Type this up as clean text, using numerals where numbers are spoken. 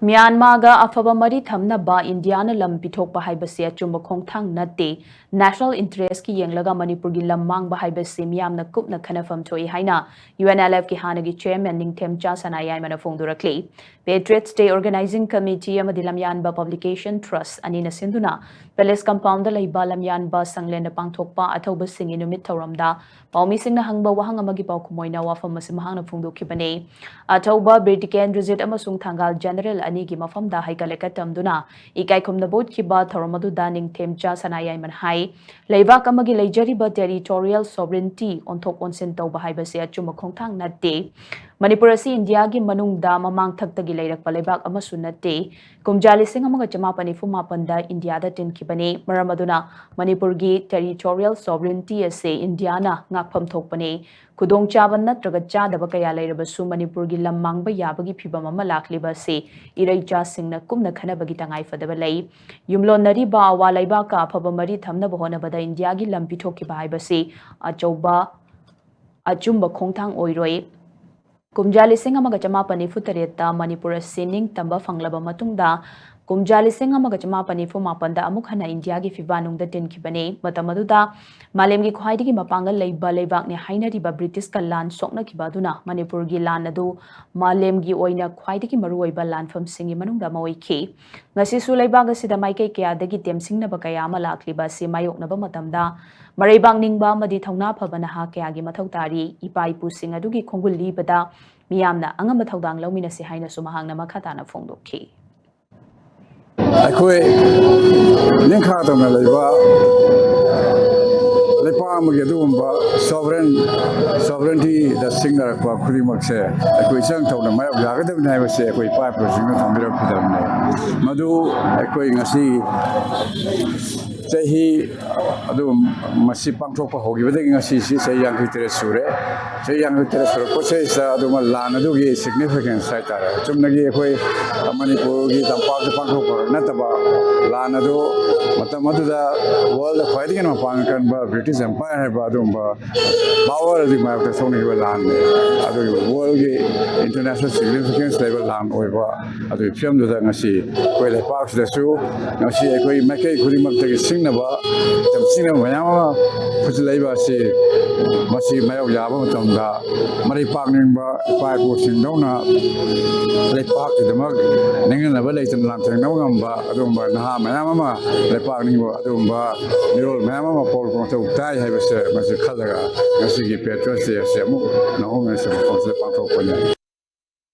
Myanmarga afaba mari thamna ba Indiana lam pithokpa haibase achumba khongthang nate national interest ki yenglaga Manipur gi lam mangba haibase miyamna Kupna Khannapham thoi haina UNLF ki hanagi chairman Ningthem cha Sanayaima na phongdurakli Patriots Day Organizing Committee amadi lamyanba Publication Trust anina sinduna Palace Compound laiba lamyanba sanglenda pangthokpa athoba singi numit thoramda paumi singna hangba wahang amagi pau khumoina wafam masimahangna phongdokhibane athoba British Resit amasung thangal general Anigi mafamda haikaleka tamduna ikai khumna bot kiba thoramadu daning themcha Sanayaima hai leibak amagi leijariba territorial sovereignty onthok onsen tawba haibase achuma khongthang natte Manipur asi India gi manungda mamang thaktagi leirakpa leibak amasu natte kumjali sing amaga chamapani fumapanda India da tinkibane maramaduna Manipur gi territorial sovereignty ase India na ngakpham thokpane kudong chaban natraga chadaba kaya leirabasu Manipur gi lammangba yabagi phibam ama lakliba se iraicha singna kumna khanabagi tangai fadaba lei yumlon nari ba awa leiba ka phaba mari thamna bahona bada India gi lampi thoki ba haibase achauba achumba khongthang oiroi kumjali sing amaga chamapani futareta Manipur sining tamba fanglaba matungda kumjali sing amaga chamapani fumapanda amuk hana India gi fibanungda tinkibane matamaduda malemgi khwaidigi mapangal leiba leibak ne hainariba British ka lan sokna kibaduna Manipur gi lan adu malemgi oina khwaidigi maruoiba lanfam singi manungda maoiki ngasi su leibak asida maikei kya dagi temsingna ba kaya ama lakliba se mayokna ba matamda mareibang ningba madi thongna phabana ha kya gi mathau tari ipai pu sing adu gi khongul libada miyamna angam thaudang lawmina se haina sumahangna makhatana phongdokhi Akoi ningkha tamna leiba lepa amagi adumba sovereignty da singara kwa khurimakse akoi sang thawna mayok yagadabna haibase akoi pa project thambirak khudamne madu akoi ngasi chahi adum masi pangthokpa hogibadagi ngasi si sayang hitere sure process aduma lan adugi significance saitara chumnagi akoi Manipur gi tampak pangthokpa nataba lan adu matam aduda world khwaidigi na pangkan ba British Empire ba adumba power adi ma ka soni ba lan ne adu world gi international significance level lan oiba adu film da ngasi koi le parks da su ngasi akoi makai khurimak tagi singnaba tamsina mayama phujlaiba se masi mayok yaba matamda mari pakningba pai ko singdona le pak demak nengen laba le tan lang tang ngamba adumba na mayama le pakningba adumba mirol mayama pol ko to tai haibase masi khalaga ngasi gi petrol se mu na home se pangthok panya